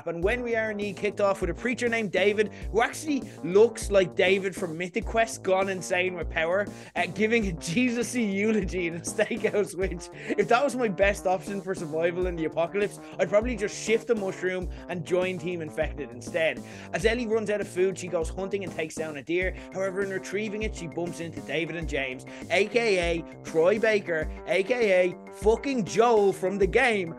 And When We Are in Need kicked off with a preacher named David, who actually looks like David from Mythic Quest gone insane with power, giving a Jesus-y eulogy in a steakhouse, which, if that was my best option for survival in the apocalypse, I'd probably just shift the mushroom and join Team Infected instead. As Ellie runs out of food, she goes hunting and takes down a deer. However, in retrieving it, she bumps into David and James, aka Troy Baker, aka fucking Joel from the game.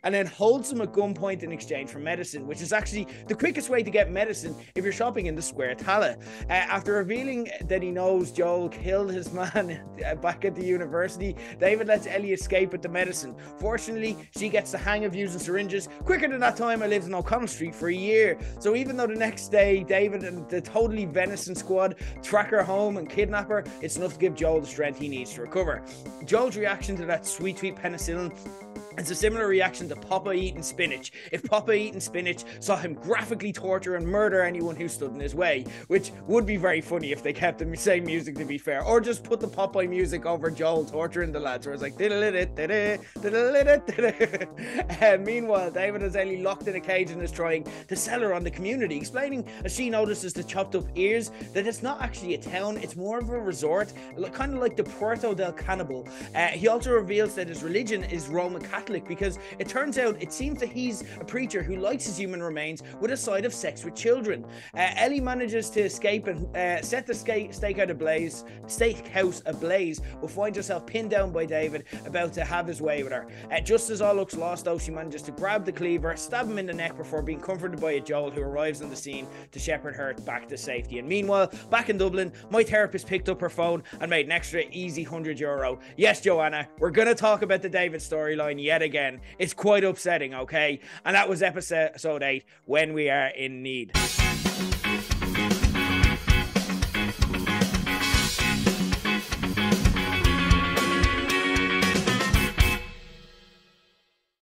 And then holds them at gunpoint in exchange for medicine, which is actually the quickest way to get medicine if you're shopping in the Square Thala. After revealing that he knows Joel killed his man back at the university, David lets Ellie escape with the medicine. Fortunately, she gets the hang of using syringes quicker than that time I lived in O'Connell Street for a year. So even though the next day David and the totally venison squad track her home and kidnap her, it's enough to give Joel the strength he needs to recover. Joel's reaction to that sweet penicillin, it's a similar reaction to Papa eating spinach. If Papa eating spinach saw him graphically torture and murder anyone who stood in his way, which would be very funny if they kept the same music, to be fair, or just put the Popeye music over Joel torturing the lads, where it's like meanwhile, David has Ellie locked in a cage and is trying to sell her on the community, explaining as she notices the chopped up ears that it's not actually a town, it's more of a resort, kind of like the Puerto del Cannibal. He also reveals that his religion is Roman Catholic, because it turns out it seems that he's a preacher who likes his human remains with a side of sex with children. Ellie manages to escape and set the steakhouse ablaze, but finds herself pinned down by David, about to have his way with her. Just as all looks lost, though, she manages to grab the cleaver, stab him in the neck before being comforted by a Joel, who arrives on the scene to shepherd her back to safety. And meanwhile, back in Dublin, my therapist picked up her phone and made an extra easy €100. Yes, Joanna, we're going to talk about the David storyline yet again. It's quite upsetting, okay? And that was episode 8, When We Are in Need.